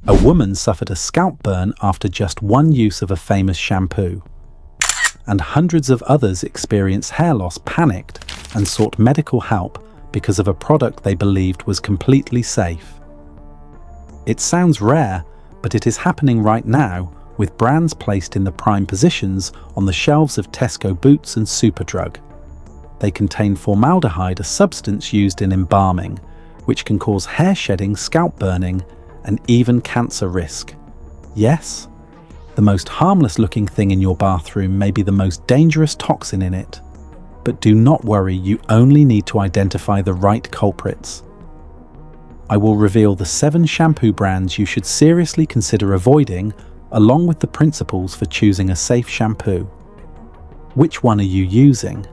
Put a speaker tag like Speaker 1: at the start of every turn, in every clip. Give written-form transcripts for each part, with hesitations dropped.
Speaker 1: A woman suffered a scalp burn after just one use of a famous shampoo. And hundreds of others experienced hair loss, panicked, and sought medical help because of a product they believed was completely safe. It sounds rare, but it is happening right now, with brands placed in the prime positions on the shelves of Tesco, Boots and Superdrug. They contain formaldehyde, a substance used in embalming, which can cause hair shedding, scalp burning, and even cancer risk. Yes, the most harmless looking thing in your bathroom may be the most dangerous toxin in it. But do not worry, you only need to identify the right culprits. I will reveal the 7 shampoo brands you should seriously consider avoiding, along with the principles for choosing a safe shampoo. Which one are you using?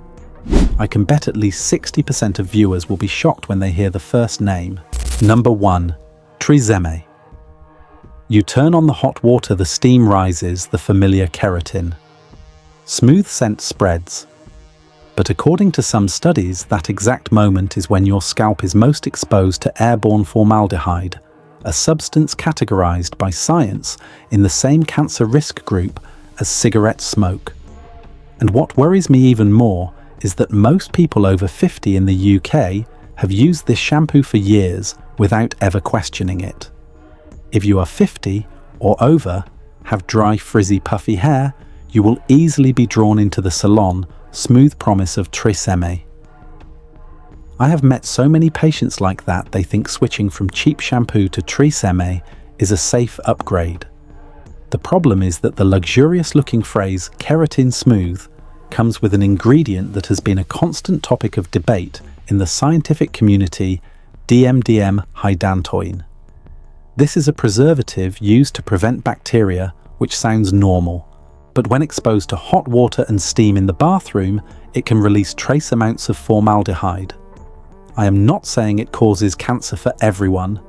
Speaker 1: I can bet at least 60% of viewers will be shocked when they hear the first name. Number 1. Tresemme. You turn on the hot water, the steam rises, the familiar keratin. Smooth scent spreads. But according to some studies, that exact moment is when your scalp is most exposed to airborne formaldehyde, a substance categorized by science in the same cancer risk group as cigarette smoke. And what worries me even more is that most people over 50 in the UK have used this shampoo for years without ever questioning it. If you are 50 or over, have dry, frizzy, puffy hair, you will easily be drawn into the salon smooth promise of Tresemme. I have met so many patients like that they think switching from cheap shampoo to Tresemme is a safe upgrade. The problem is that the luxurious looking phrase keratin smooth comes with an ingredient that has been a constant topic of debate in the scientific community, DMDM hydantoin. This is a preservative used to prevent bacteria, which sounds normal. But when exposed to hot water and steam in the bathroom, it can release trace amounts of formaldehyde. I am not saying it causes cancer for everyone,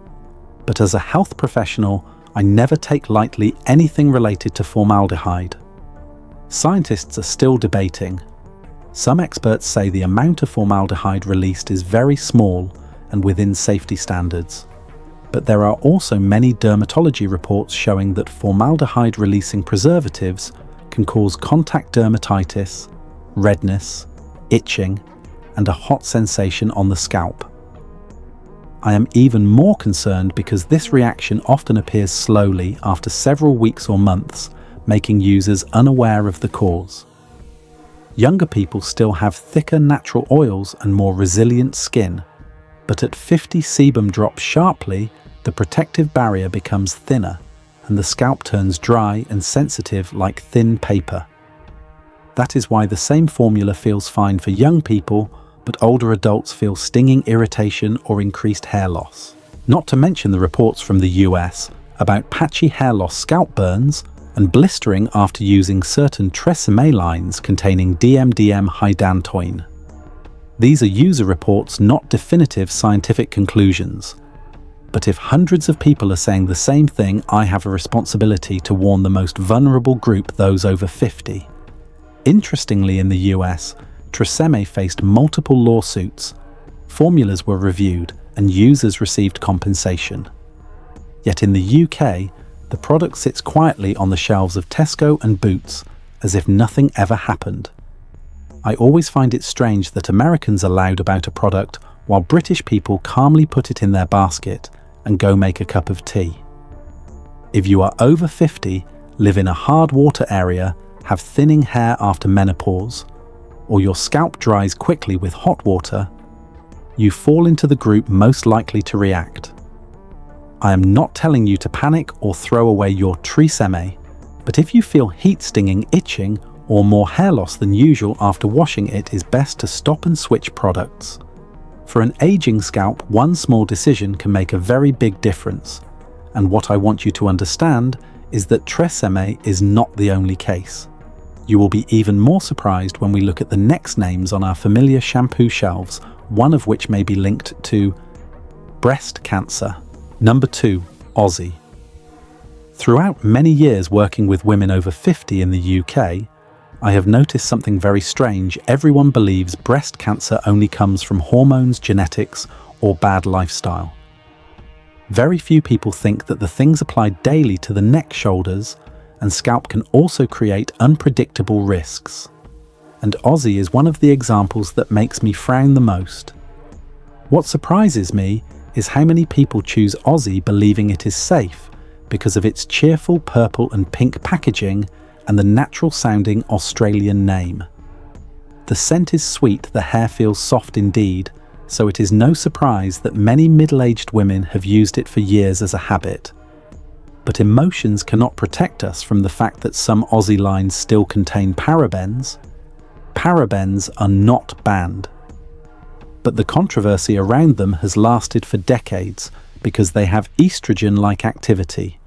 Speaker 1: but as a health professional, I never take lightly anything related to formaldehyde. Scientists are still debating. Some experts say the amount of formaldehyde released is very small and within safety standards. But there are also many dermatology reports showing that formaldehyde-releasing preservatives can cause contact dermatitis, redness, itching, and a hot sensation on the scalp. I am even more concerned because this reaction often appears slowly after several weeks or months, making users unaware of the cause. Younger people still have thicker natural oils and more resilient skin, but at 50 sebum drops sharply, the protective barrier becomes thinner, and the scalp turns dry and sensitive like thin paper. That is why the same formula feels fine for young people, but older adults feel stinging irritation or increased hair loss. Not to mention the reports from the US about patchy hair loss, scalp burns, and blistering after using certain Tresemme lines containing DMDM hydantoin. These are user reports, not definitive scientific conclusions. But if hundreds of people are saying the same thing, I have a responsibility to warn the most vulnerable group, those over 50. Interestingly, in the US, Tresemme faced multiple lawsuits. Formulas were reviewed and users received compensation. Yet in the UK, the product sits quietly on the shelves of Tesco and Boots, as if nothing ever happened. I always find it strange that Americans are loud about a product while British people calmly put it in their basket and go make a cup of tea. If you are over 50, live in a hard water area, have thinning hair after menopause, or your scalp dries quickly with hot water, you fall into the group most likely to react. I am not telling you to panic or throw away your Tresemme, but if you feel heat stinging, itching, or more hair loss than usual after washing, it is best to stop and switch products. For an aging scalp, one small decision can make a very big difference. And what I want you to understand is that Tresemme is not the only case. You will be even more surprised when we look at the next names on our familiar shampoo shelves, one of which may be linked to breast cancer. Number 2, Aussie. Throughout many years working with women over 50 in the UK, I have noticed something very strange. Everyone believes breast cancer only comes from hormones, genetics, or bad lifestyle. Very few people think that the things applied daily to the neck, shoulders, and scalp can also create unpredictable risks. And Aussie is one of the examples that makes me frown the most. What surprises me is how many people choose Aussie believing it is safe because of its cheerful purple and pink packaging and the natural-sounding Australian name. The scent is sweet, the hair feels soft indeed, so it is no surprise that many middle-aged women have used it for years as a habit. But emotions cannot protect us from the fact that some Aussie lines still contain parabens. Parabens are not banned. But the controversy around them has lasted for decades because they have estrogen-like activity.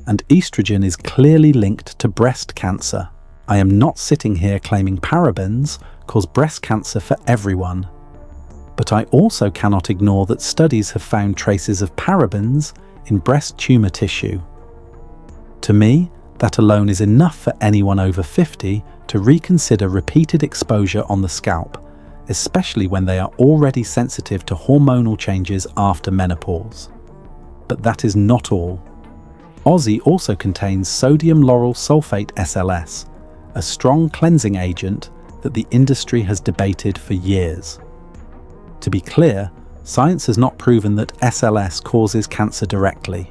Speaker 1: And estrogen is clearly linked to breast cancer. I am not sitting here claiming parabens cause breast cancer for everyone. But I also cannot ignore that studies have found traces of parabens in breast tumor tissue. To me, that alone is enough for anyone over 50 to reconsider repeated exposure on the scalp, especially when they are already sensitive to hormonal changes after menopause. But that is not all. Aussie also contains sodium lauryl sulfate SLS, a strong cleansing agent that the industry has debated for years. To be clear, science has not proven that SLS causes cancer directly,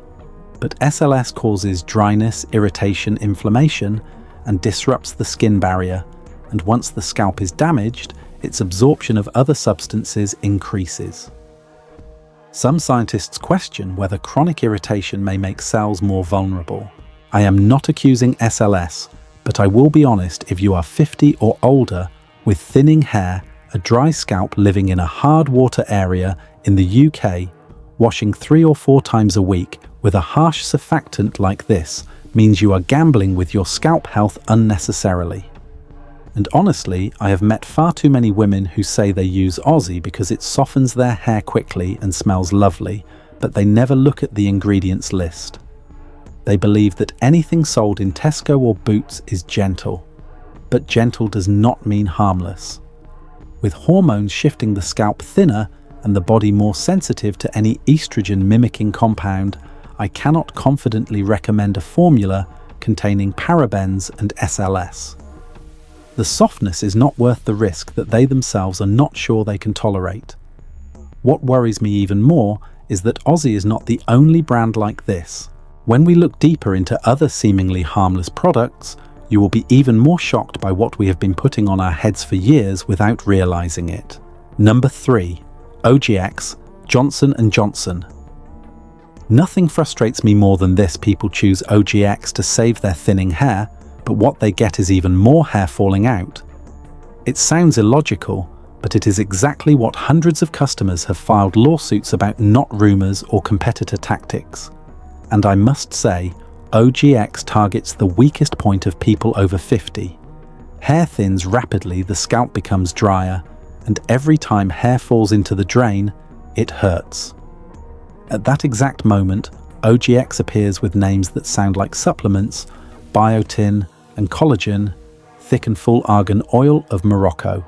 Speaker 1: but SLS causes dryness, irritation, inflammation, and disrupts the skin barrier, and once the scalp is damaged, its absorption of other substances increases. Some scientists question whether chronic irritation may make cells more vulnerable. I am not accusing SLS, but I will be honest, if you are 50 or older with thinning hair, a dry scalp, living in a hard water area in the UK, washing 3 or 4 times a week with a harsh surfactant like this means you are gambling with your scalp health unnecessarily. And honestly, I have met far too many women who say they use Aussie because it softens their hair quickly and smells lovely, but they never look at the ingredients list. They believe that anything sold in Tesco or Boots is gentle, but gentle does not mean harmless. With hormones shifting the scalp thinner and the body more sensitive to any estrogen-mimicking compound, I cannot confidently recommend a formula containing parabens and SLS. The softness is not worth the risk that they themselves are not sure they can tolerate. What worries me even more is that Aussie is not the only brand like this. When we look deeper into other seemingly harmless products, you will be even more shocked by what we have been putting on our heads for years without realizing it. Number 3. OGX, Johnson & Johnson. Nothing frustrates me more than this: people choose OGX to save their thinning hair, but what they get is even more hair falling out. It sounds illogical, but it is exactly what hundreds of customers have filed lawsuits about, not rumors or competitor tactics. And I must say, OGX targets the weakest point of people over 50. Hair thins rapidly, the scalp becomes drier, and every time hair falls into the drain, it hurts. At that exact moment, OGX appears with names that sound like supplements: biotin and collagen, thick and full argan oil of Morocco.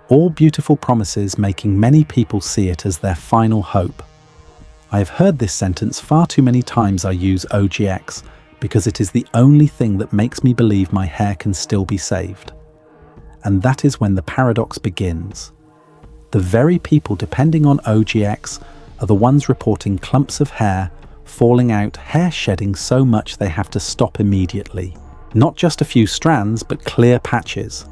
Speaker 1: All beautiful promises, making many people see it as their final hope. I have heard this sentence far too many times. I use OGX because it is the only thing that makes me believe my hair can still be saved. And that is when the paradox begins. The very people depending on OGX are the ones reporting clumps of hair falling out, hair shedding so much they have to stop immediately. Not just a few strands, but clear patches.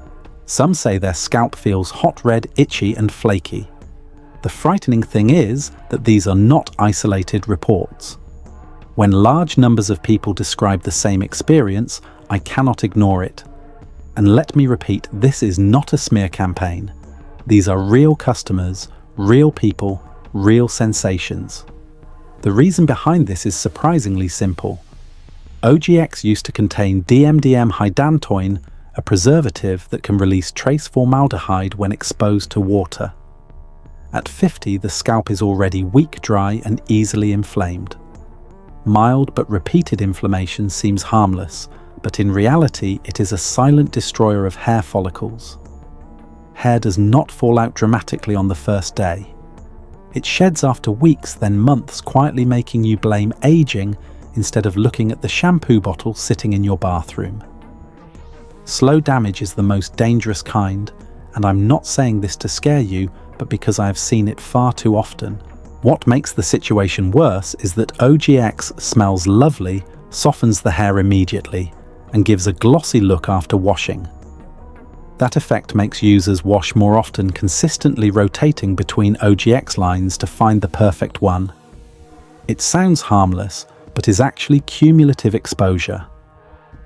Speaker 1: Some say their scalp feels hot, red, itchy, and flaky. The frightening thing is that these are not isolated reports. When large numbers of people describe the same experience, I cannot ignore it. And let me repeat, this is not a smear campaign. These are real customers, real people, real sensations. The reason behind this is surprisingly simple. OGX used to contain DMDM hydantoin, a preservative that can release trace formaldehyde when exposed to water. At 50, the scalp is already weak, dry, and easily inflamed. Mild but repeated inflammation seems harmless, but in reality, it is a silent destroyer of hair follicles. Hair does not fall out dramatically on the first day. It sheds after weeks, then months, quietly making you blame aging instead of looking at the shampoo bottle sitting in your bathroom. Slow damage is the most dangerous kind, and I'm not saying this to scare you, but because I have seen it far too often. What makes the situation worse is that OGX smells lovely, softens the hair immediately, and gives a glossy look after washing. That effect makes users wash more often, consistently rotating between OGX lines to find the perfect one. It sounds harmless, but is actually cumulative exposure.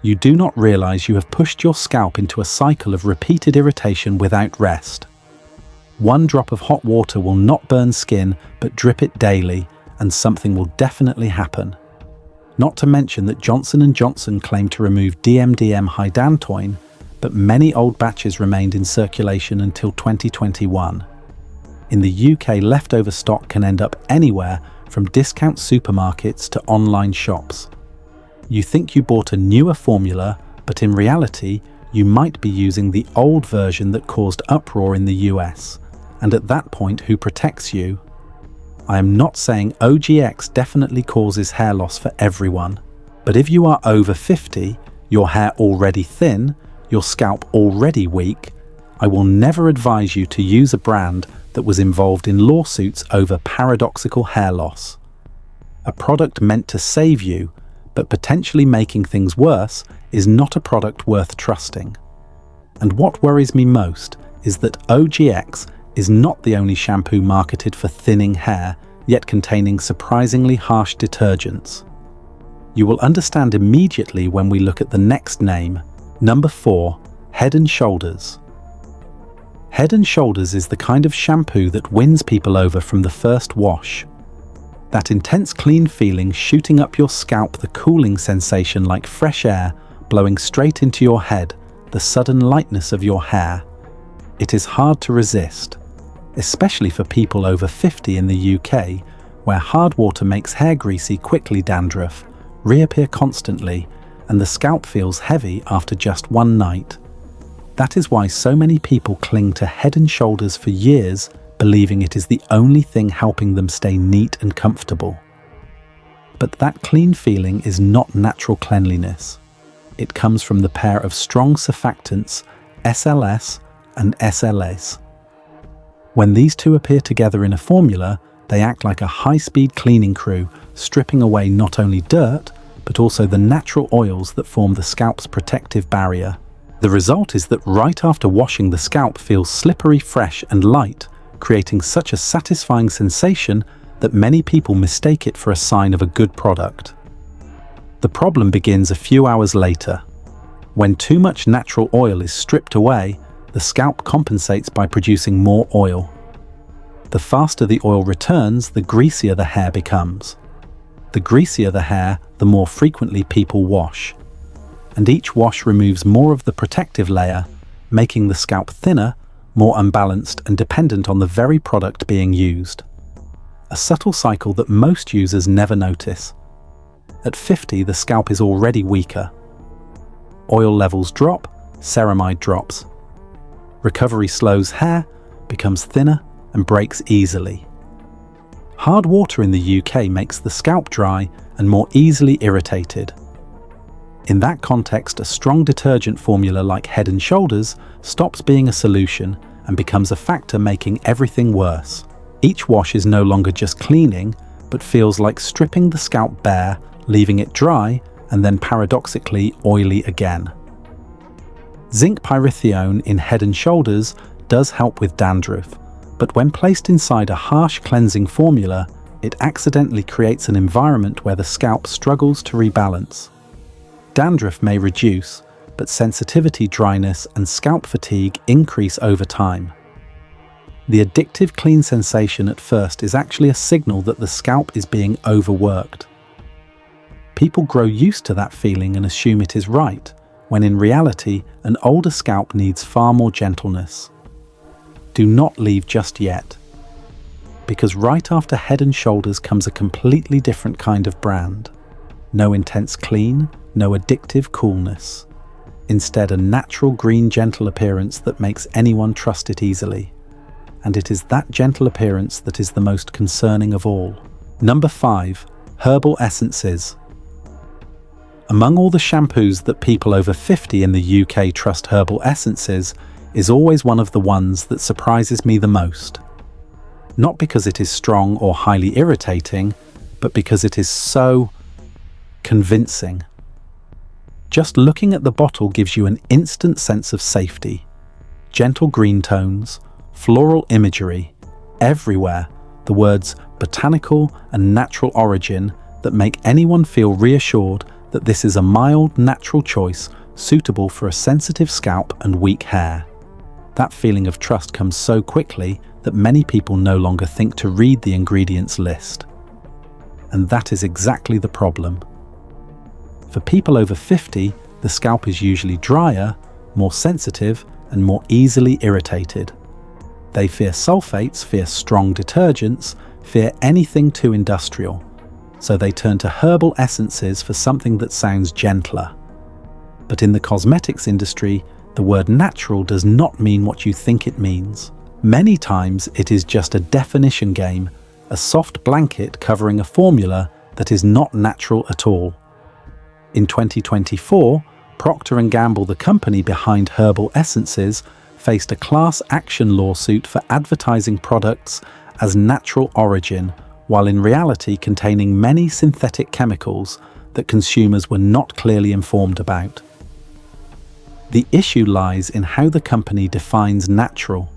Speaker 1: You do not realize you have pushed your scalp into a cycle of repeated irritation without rest. One drop of hot water will not burn skin, but drip it daily, and something will definitely happen. Not to mention that Johnson & Johnson claimed to remove DMDM hydantoin, but many old batches remained in circulation until 2021. In the UK, leftover stock can end up anywhere from discount supermarkets to online shops. You think you bought a newer formula, but in reality, you might be using the old version that caused uproar in the US. And at that point, who protects you? I am not saying OGX definitely causes hair loss for everyone, but if you are over 50, your hair already thin, your scalp already weak, I will never advise you to use a brand that was involved in lawsuits over paradoxical hair loss. A product meant to save you, but potentially making things worse, is not a product worth trusting. And what worries me most is that OGX is not the only shampoo marketed for thinning hair, yet containing surprisingly harsh detergents. You will understand immediately when we look at the next name. Number 4, Head & Shoulders. Head & Shoulders is the kind of shampoo that wins people over from the first wash. That intense clean feeling shooting up your scalp, the cooling sensation like fresh air blowing straight into your head, the sudden lightness of your hair. It is hard to resist, especially for people over 50 in the UK, where hard water makes hair greasy, quickly dandruff, reappear constantly, and the scalp feels heavy after just one night. That is why so many people cling to Head & Shoulders for years, believing it is the only thing helping them stay neat and comfortable. But that clean feeling is not natural cleanliness. It comes from the pair of strong surfactants, SLS and SLS. When these two appear together in a formula, they act like a high-speed cleaning crew, stripping away not only dirt, but also the natural oils that form the scalp's protective barrier. The result is that right after washing, the scalp feels slippery, fresh and light, creating such a satisfying sensation that many people mistake it for a sign of a good product. The problem begins a few hours later. When too much natural oil is stripped away, the scalp compensates by producing more oil. The faster the oil returns, the greasier the hair becomes. The greasier the hair, the more frequently people wash. And each wash removes more of the protective layer, making the scalp thinner, more unbalanced and dependent on the very product being used. A subtle cycle that most users never notice. At 50, the scalp is already weaker. Oil levels drop, ceramide drops. Recovery slows, hair becomes thinner and breaks easily. Hard water in the UK makes the scalp dry and more easily irritated. In that context, a strong detergent formula like Head & Shoulders stops being a solution and becomes a factor, making everything worse. Each wash is no longer just cleaning, but feels like stripping the scalp bare, leaving it dry and then paradoxically oily again. Zinc pyrithione in Head & Shoulders does help with dandruff, but when placed inside a harsh cleansing formula, it accidentally creates an environment where the scalp struggles to rebalance. Dandruff may reduce, but sensitivity, dryness, and scalp fatigue increase over time. The addictive clean sensation at first is actually a signal that the scalp is being overworked. People grow used to that feeling and assume it is right, when in reality, an older scalp needs far more gentleness. Do not leave just yet, because right after Head & Shoulders comes a completely different kind of brand. No intense clean, no addictive coolness. Instead, a natural green, gentle appearance that makes anyone trust it easily. and it is that gentle appearance that is the most concerning of all. Number 5. Herbal essences. Among all the shampoos that people over 50 in the UK trust, herbal essences is always one of the ones that surprises me the most. Not because it is strong or highly irritating, but because it is so convincing. Just looking at the bottle gives you an instant sense of safety. Gentle green tones, floral imagery, everywhere the words botanical and natural origin that make anyone feel reassured that this is a mild, natural choice suitable for a sensitive scalp and weak hair. That feeling of trust comes so quickly that many people no longer think to read the ingredients list. And that is exactly the problem. For people over 50, the scalp is usually drier, more sensitive, and more easily irritated. They fear sulphates, fear strong detergents, fear anything too industrial. So they turn to herbal essences for something that sounds gentler. But in the cosmetics industry, the word natural does not mean what you think it means. Many times it is just a definition game, a soft blanket covering a formula that is not natural at all. In 2024, Procter & Gamble, the company behind herbal essences, faced a class action lawsuit for advertising products as natural origin, while in reality containing many synthetic chemicals that consumers were not clearly informed about. The issue lies in how the company defines natural.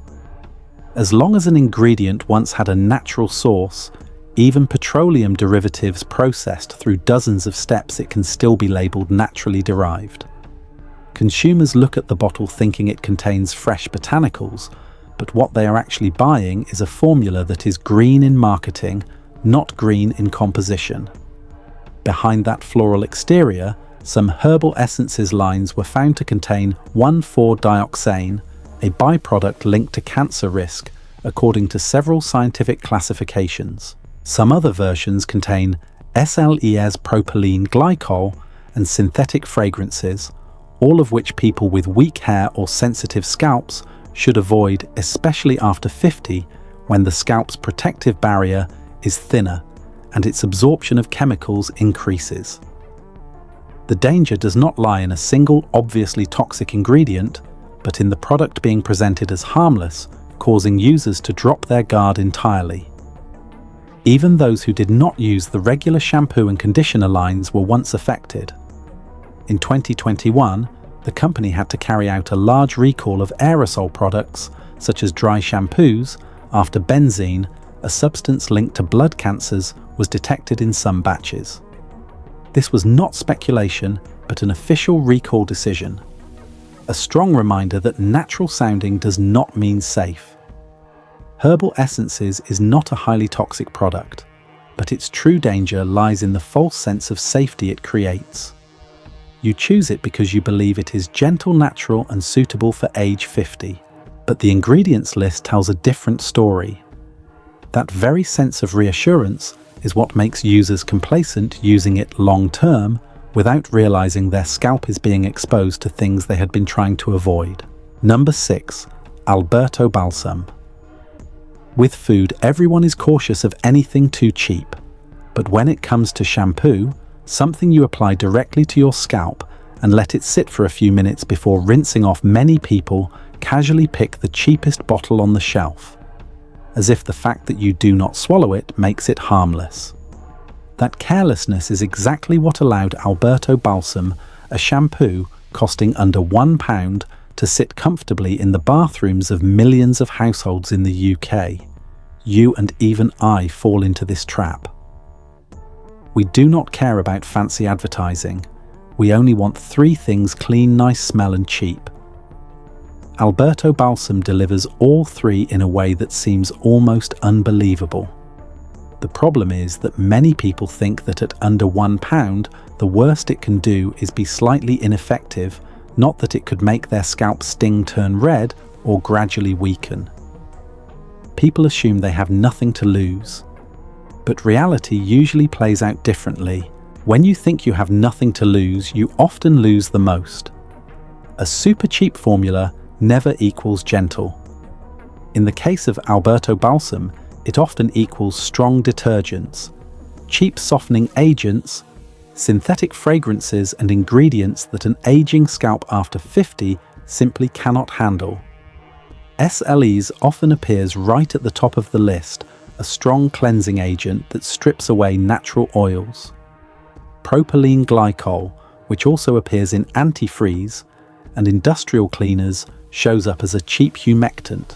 Speaker 1: As long as an ingredient once had a natural source, even petroleum derivatives processed through dozens of steps, it can still be labeled naturally derived. Consumers look at the bottle thinking it contains fresh botanicals, but what they are actually buying is a formula that is green in marketing, not green in composition. Behind that floral exterior, some herbal essences lines were found to contain 1,4-dioxane, a byproduct linked to cancer risk, according to several scientific classifications. Some other versions contain SLES propylene glycol and synthetic fragrances, all of which people with weak hair or sensitive scalps should avoid, especially after 50, when the scalp's protective barrier is thinner and its absorption of chemicals increases. The danger does not lie in a single obviously toxic ingredient, but in the product being presented as harmless, causing users to drop their guard entirely. Even those who did not use the regular shampoo and conditioner lines were once affected. In 2021, the company had to carry out a large recall of aerosol products, such as dry shampoos, after benzene, a substance linked to blood cancers, was detected in some batches. This was not speculation, but an official recall decision. A strong reminder that natural sounding does not mean safe. Herbal essences is not a highly toxic product, but its true danger lies in the false sense of safety it creates. You choose it because you believe it is gentle, natural, and suitable for age 50. But the ingredients list tells a different story. That very sense of reassurance is what makes users complacent using it long-term without realizing their scalp is being exposed to things they had been trying to avoid. Number 6. Alberto Balsam. With food, everyone is cautious of anything too cheap. But when it comes to shampoo, something you apply directly to your scalp and let it sit for a few minutes before rinsing off, many people casually pick the cheapest bottle on the shelf, as if the fact that you do not swallow it makes it harmless. That carelessness is exactly what allowed Alberto Balsam, a shampoo costing under £1, to sit comfortably in the bathrooms of millions of households in the UK. You and even I fall into this trap. We do not care about fancy advertising. We only want 3 things: clean, nice smell, and cheap. Alberto Balsam delivers all 3 in a way that seems almost unbelievable. The problem is that many people think that at under £1, the worst it can do is be slightly ineffective, not that it could make their scalp sting, turn red, or gradually weaken. People assume they have nothing to lose. But reality usually plays out differently. When you think you have nothing to lose, you often lose the most. A super cheap formula never equals gentle. In the case of Alberto Balsam, it often equals strong detergents, cheap softening agents, synthetic fragrances and ingredients that an aging scalp after 50 simply cannot handle. SLEs often appears right at the top of the list, a strong cleansing agent that strips away natural oils. Propylene glycol, which also appears in antifreeze and industrial cleaners, shows up as a cheap humectant.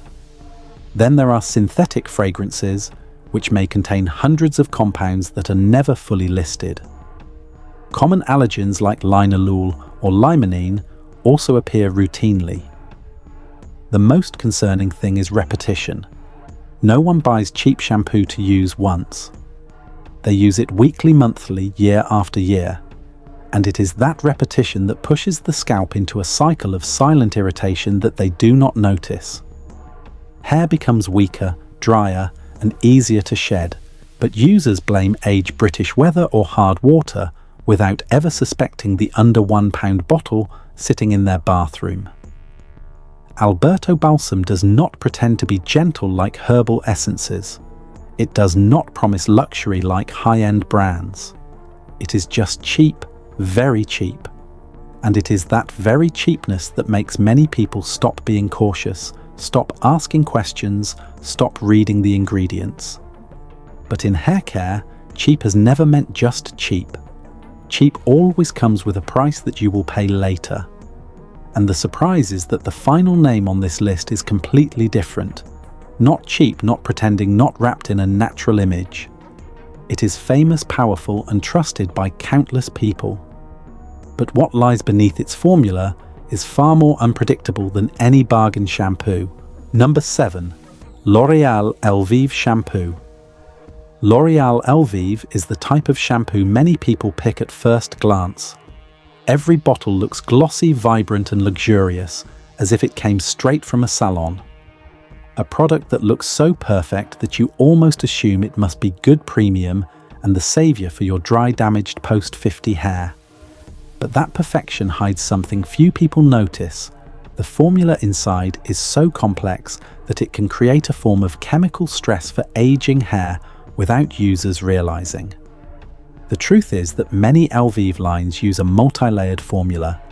Speaker 1: Then there are synthetic fragrances, which may contain hundreds of compounds that are never fully listed. Common allergens like linalool or limonene also appear routinely. The most concerning thing is repetition. No one buys cheap shampoo to use once. They use it weekly, monthly, year after year. And it is that repetition that pushes the scalp into a cycle of silent irritation that they do not notice. Hair becomes weaker, drier, and easier to shed, but users blame age, British weather, or hard water without ever suspecting the under £1 bottle sitting in their bathroom. Alberto Balsam does not pretend to be gentle like herbal essences. It does not promise luxury like high-end brands. It is just cheap, very cheap. And it is that very cheapness that makes many people stop being cautious, stop asking questions, stop reading the ingredients. But in hair care, cheap has never meant just cheap. Cheap always comes with a price that you will pay later. And the surprise is that the final name on this list is completely different. Not cheap, not pretending, not wrapped in a natural image. It is famous, powerful, and trusted by countless people. But what lies beneath its formula is far more unpredictable than any bargain shampoo. Number 7. L'Oréal Elvive Shampoo. L'Oréal Elvive is the type of shampoo many people pick at first glance. Every bottle looks glossy, vibrant, and luxurious, as if it came straight from a salon. A product that looks so perfect that you almost assume it must be good premium and the savior for your dry, damaged post-50 hair. But that perfection hides something few people notice. The formula inside is so complex that it can create a form of chemical stress for aging hair without users realizing. The truth is that many Elvive lines use a multi-layered formula.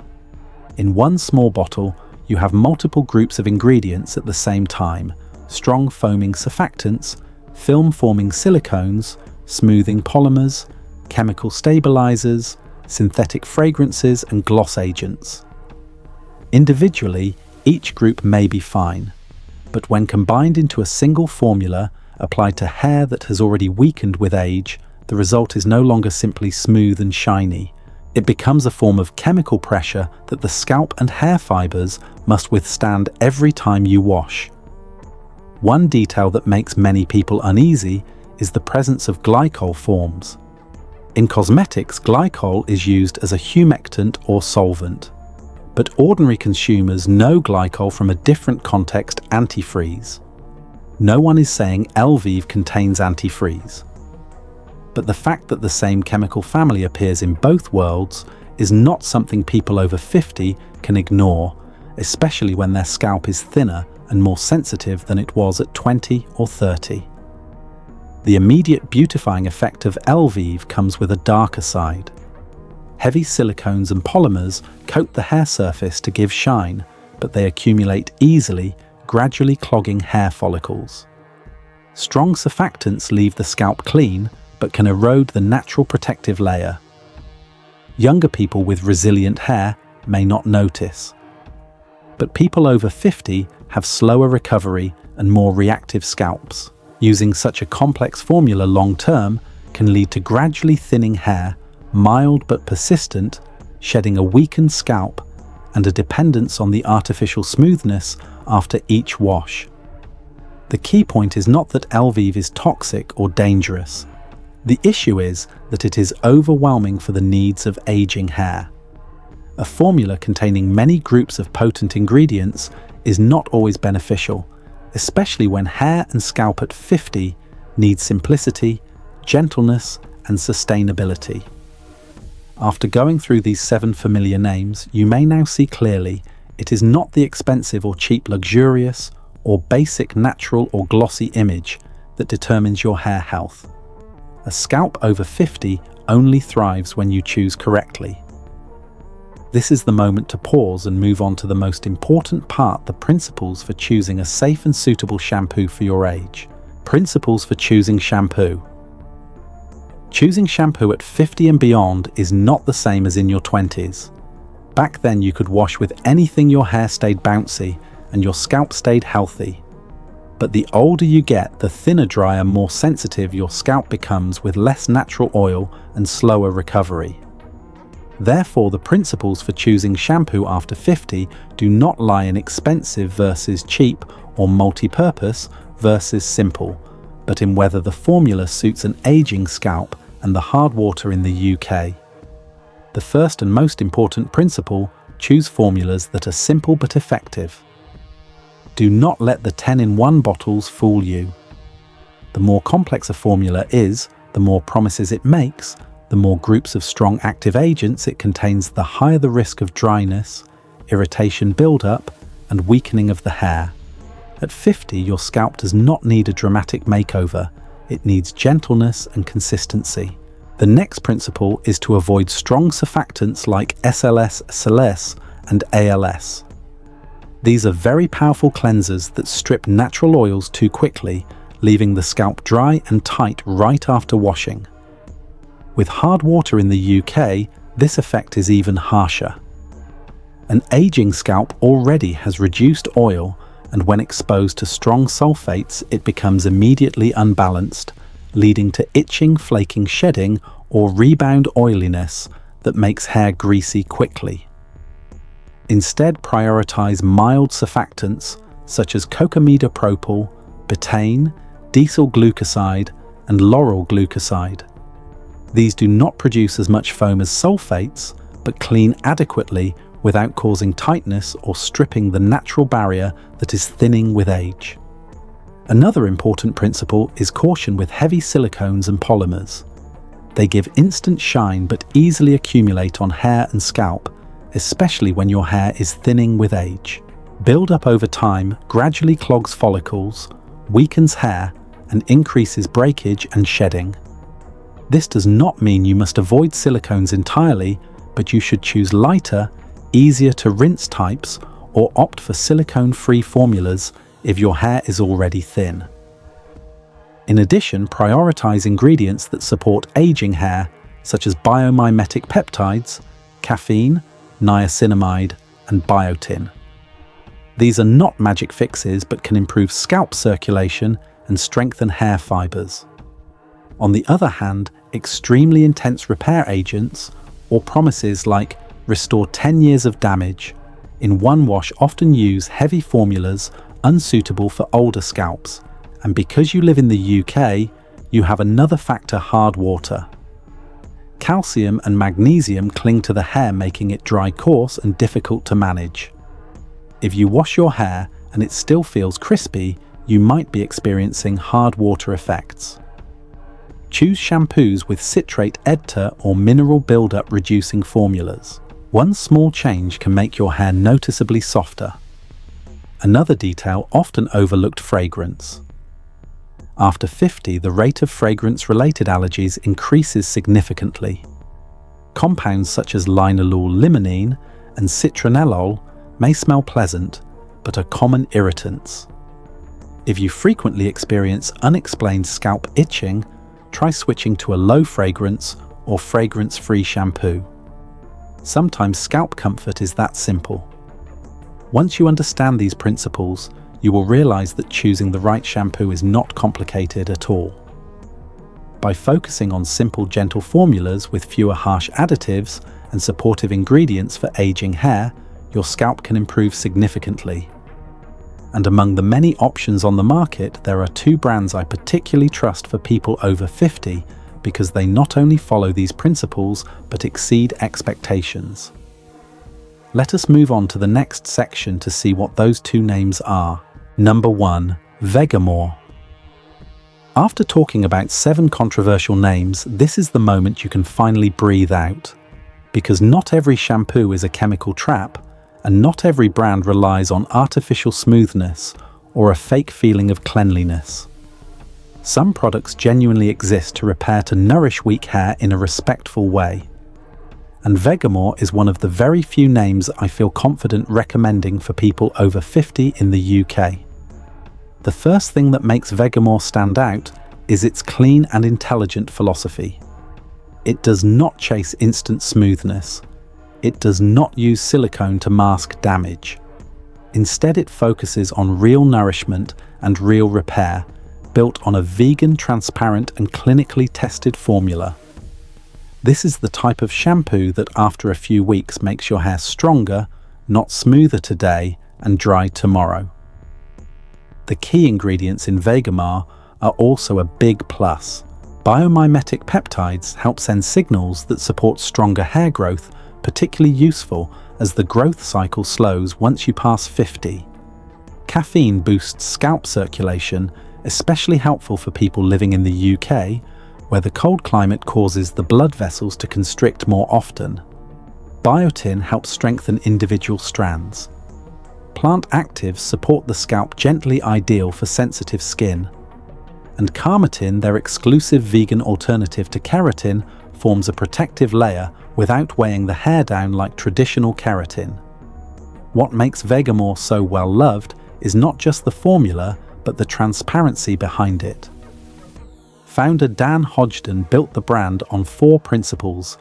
Speaker 1: In one small bottle, you have multiple groups of ingredients at the same time: strong foaming surfactants, film-forming silicones, smoothing polymers, chemical stabilizers, synthetic fragrances, and gloss agents. Individually, each group may be fine, but when combined into a single formula applied to hair that has already weakened with age, the result is no longer simply smooth and shiny. It becomes a form of chemical pressure that the scalp and hair fibers must withstand every time you wash. One detail that makes many people uneasy is the presence of glycol forms. In cosmetics, glycol is used as a humectant or solvant, but ordinary consumers know glycol from a different context: antifreeze. No one is saying Elvive contains antifreeze. But the fact that the same chemical family appears in both worlds is not something people over 50 can ignore, especially when their scalp is thinner and more sensitive than it was at 20 or 30. The immediate beautifying effect of Elvive comes with a darker side. Heavy silicones and polymers coat the hair surface to give shine, but they accumulate easily, gradually clogging hair follicles. Strong surfactants leave the scalp clean, but can erode the natural protective layer. Younger people with resilient hair may not notice, but people over 50 have slower recovery and more reactive scalps. Using such a complex formula long-term can lead to gradually thinning hair, mild but persistent, shedding a weakened scalp, and a dependence on the artificial smoothness after each wash. The key point is not that Elvive is toxic or dangerous. The issue is that it is overwhelming for the needs of aging hair. A formula containing many groups of potent ingredients is not always beneficial, especially when hair and scalp at 50 need simplicity, gentleness, and sustainability. After going through these 7 familiar names, you may now see clearly it is not the expensive or cheap luxurious or basic natural or glossy image that determines your hair health. A scalp over 50 only thrives when you choose correctly. This is the moment to pause and move on to the most important part, the principles for choosing a safe and suitable shampoo for your age. Principles for choosing shampoo. Choosing shampoo at 50 and beyond is not the same as in your 20s. Back then you could wash with anything, your hair stayed bouncy and your scalp stayed healthy. But the older you get, the thinner, drier, more sensitive your scalp becomes, with less natural oil and slower recovery. Therefore, the principles for choosing shampoo after 50 do not lie in expensive versus cheap or multi-purpose versus simple, but in whether the formula suits an aging scalp and the hard water in the UK. The first and most important principle: choose formulas that are simple but effective. Do not let the 10-in-1 bottles fool you. The more complex a formula is, the more promises it makes, the more groups of strong active agents it contains, the higher the risk of dryness, irritation buildup, and weakening of the hair. At 50, your scalp does not need a dramatic makeover. It needs gentleness and consistency. The next principle is to avoid strong surfactants like SLS, SLS, and ALS. These are very powerful cleansers that strip natural oils too quickly, leaving the scalp dry and tight right after washing. With hard water in the UK, this effect is even harsher. An aging scalp already has reduced oil, and when exposed to strong sulphates, it becomes immediately unbalanced, leading to itching, flaking, shedding, or rebound oiliness that makes hair greasy quickly. Instead, prioritize mild surfactants such as cocamidopropyl, betaine, decyl glucoside, and lauryl glucoside. These do not produce as much foam as sulphates, but clean adequately without causing tightness or stripping the natural barrier that is thinning with age. Another important principle is caution with heavy silicones and polymers. They give instant shine but easily accumulate on hair and scalp, especially when your hair is thinning with age. Build-up over time gradually clogs follicles, weakens hair, and increases breakage and shedding. This does not mean you must avoid silicones entirely, but you should choose lighter, easier to rinse types, or opt for silicone-free formulas if your hair is already thin. In addition, prioritize ingredients that support aging hair, such as biomimetic peptides, caffeine, niacinamide, and biotin. These are not magic fixes, but can improve scalp circulation and strengthen hair fibers. On the other hand, extremely intense repair agents, or promises like restore 10 years of damage in one wash, often use heavy formulas unsuitable for older scalps. And because you live in the UK, you have another factor: hard water. Calcium and magnesium cling to the hair, making it dry, coarse, and difficult to manage. If you wash your hair and it still feels crispy, you might be experiencing hard water effects. Choose shampoos with citrate editor or mineral buildup reducing formulas. One small change can make your hair noticeably softer. Another detail often overlooked: fragrance. After 50, the rate of fragrance-related allergies increases significantly. Compounds such as linalool limonene and citronellol may smell pleasant, but are common irritants. If you frequently experience unexplained scalp itching, try switching to a low fragrance or fragrance-free shampoo. Sometimes scalp comfort is that simple. Once you understand these principles, you will realize that choosing the right shampoo is not complicated at all. By focusing on simple, gentle formulas with fewer harsh additives and supportive ingredients for aging hair, your scalp can improve significantly. And among the many options on the market, there are two brands I particularly trust for people over 50 because they not only follow these principles but exceed expectations. Let us move on to the next section to see what those two names are. Number 1. Vegamour. After talking about 7 controversial names, this is the moment you can finally breathe out. Because not every shampoo is a chemical trap, and not every brand relies on artificial smoothness or a fake feeling of cleanliness. Some products genuinely exist to repair to nourish weak hair in a respectful way. And Vegamour is one of the very few names I feel confident recommending for people over 50 in the UK. The first thing that makes Vegamour stand out is its clean and intelligent philosophy. It does not chase instant smoothness. It does not use silicone to mask damage. Instead, it focuses on real nourishment and real repair, built on a vegan, transparent, and clinically tested formula. This is the type of shampoo that after a few weeks makes your hair stronger, not smoother today and dry tomorrow. The key ingredients in Vegamour are also a big plus. Biomimetic peptides help send signals that support stronger hair growth, particularly useful as the growth cycle slows once you pass 50. Caffeine boosts scalp circulation, especially helpful for people living in the UK, where the cold climate causes the blood vessels to constrict more often. Biotin helps strengthen individual strands. Plant actives support the scalp, gently, ideal for sensitive skin. And carnitin, their exclusive vegan alternative to keratin, forms a protective layer without weighing the hair down like traditional keratin. What makes Vegamour so well loved is not just the formula, but the transparency behind it. Founder Dan Hodgdon built the brand on 4 principles: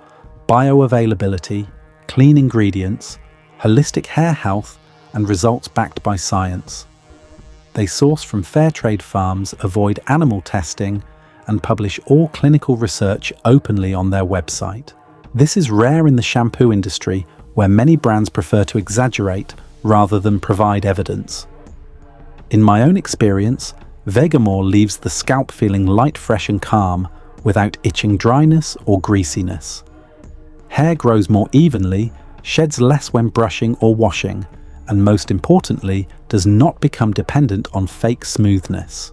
Speaker 1: bioavailability, clean ingredients, holistic hair health, and results backed by science. They source from fair trade farms, avoid animal testing, and publish all clinical research openly on their website. This is rare in the shampoo industry, where many brands prefer to exaggerate rather than provide evidence. In my own experience, Vegamour leaves the scalp feeling light, fresh and calm, without itching dryness or greasiness. Hair grows more evenly, sheds less when brushing or washing, and most importantly, does not become dependent on fake smoothness.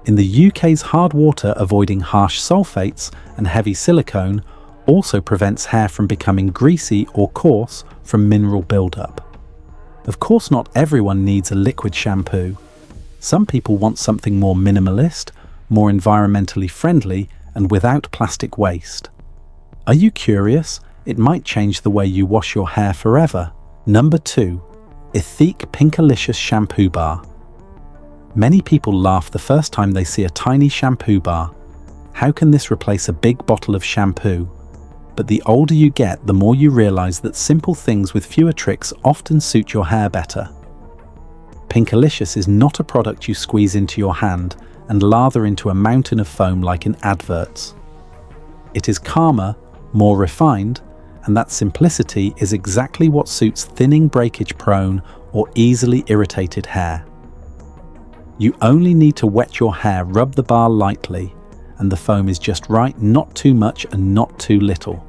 Speaker 1: In the UK's hard water, avoiding harsh sulphates and heavy silicone also prevents hair from becoming greasy or coarse from mineral buildup. Of course, not everyone needs a liquid shampoo. Some people want something more minimalist, more environmentally friendly, and without plastic waste. Are you curious? It might change the way you wash your hair forever. Number 2. Ethique Pinkalicious Shampoo Bar. Many people laugh the first time they see a tiny shampoo bar. How can this replace a big bottle of shampoo? But the older you get, the more you realize that simple things with fewer tricks often suit your hair better. Pinkalicious is not a product you squeeze into your hand and lather into a mountain of foam like in adverts. It is calmer, more refined, and that simplicity is exactly what suits thinning, breakage-prone, or easily irritated hair. You only need to wet your hair, rub the bar lightly, and the foam is just right, not too much and not too little.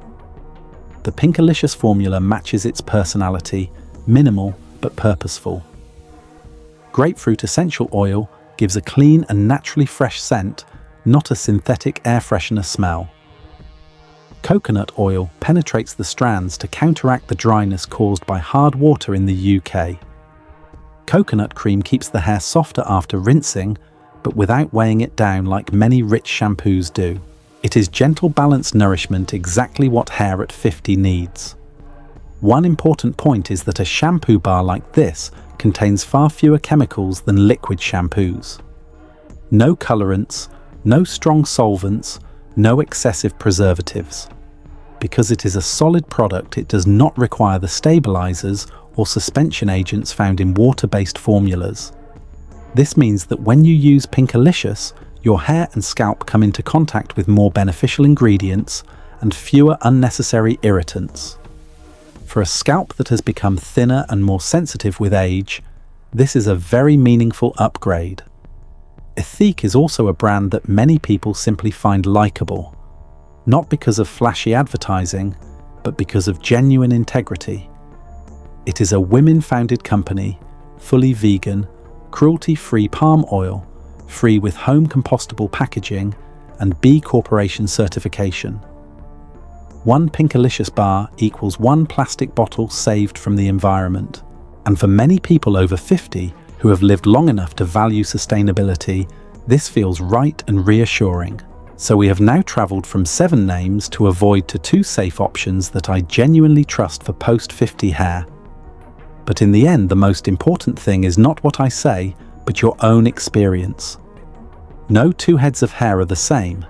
Speaker 1: The Pinkalicious formula matches its personality, minimal but purposeful. Grapefruit essential oil gives a clean and naturally fresh scent, not a synthetic air freshener smell. Coconut oil penetrates the strands to counteract the dryness caused by hard water in the UK. Coconut cream keeps the hair softer after rinsing, but without weighing it down like many rich shampoos do. It is gentle, balanced nourishment, exactly what hair at 50 needs. One important point is that a shampoo bar like this contains far fewer chemicals than liquid shampoos. No colorants, no strong solvents, no excessive preservatives. Because it is a solid product, it does not require the stabilizers or suspension agents found in water-based formulas. This means that when you use Pinkalicious, your hair and scalp come into contact with more beneficial ingredients and fewer unnecessary irritants. For a scalp that has become thinner and more sensitive with age, this is a very meaningful upgrade. Ethique is also a brand that many people simply find likable, not because of flashy advertising, but because of genuine integrity. It is a women-founded company, fully vegan, cruelty-free palm oil, free with home compostable packaging, and B Corporation certification. One Pinkalicious bar equals one plastic bottle saved from the environment. And for many people over 50 who have lived long enough to value sustainability, this feels right and reassuring. So we have now travelled from 7 names to avoid to 2 safe options that I genuinely trust for post-50 hair. But in the end, the most important thing is not what I say, but your own experience. No 2 heads of hair are the same.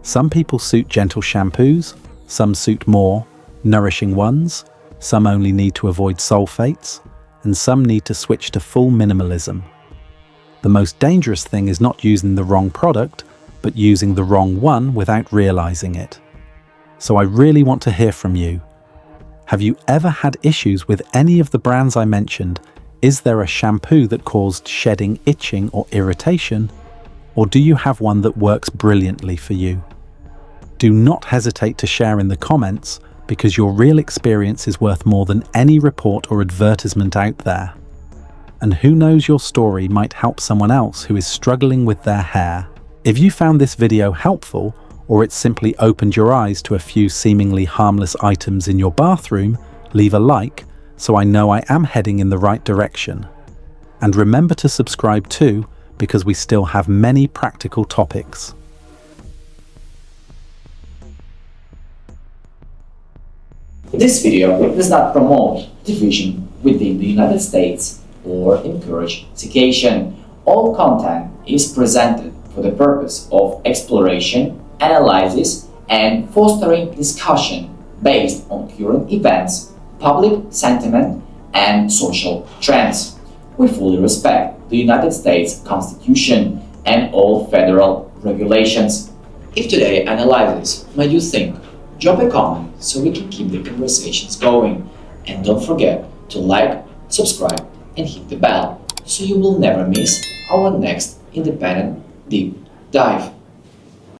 Speaker 1: Some people suit gentle shampoos, some suit more nourishing ones, some only need to avoid sulphates, and some need to switch to full minimalism. The most dangerous thing is not using the wrong product, but using the wrong one without realizing it. So I really want to hear from you. Have you ever had issues with any of the brands I mentioned? Is there a shampoo that caused shedding, itching, or irritation? Or do you have one that works brilliantly for you? Do not hesitate to share in the comments, because your real experience is worth more than any report or advertisement out there. And who knows, your story might help someone else who is struggling with their hair. If you found this video helpful, or it simply opened your eyes to a few seemingly harmless items in your bathroom, leave a like so I know I am heading in the right direction. And remember to subscribe too, because we still have many practical topics.
Speaker 2: This video does not promote division within the United States or encourage segregation. All content is presented for the purpose of exploration, analysis, and fostering discussion based on current events, public sentiment, and social trends. We fully respect the United States Constitution and all federal regulations. If today's analysis made you think, drop a comment so we can keep the conversations going. And don't forget to like, subscribe, and hit the bell so you will never miss our next independent deep dive.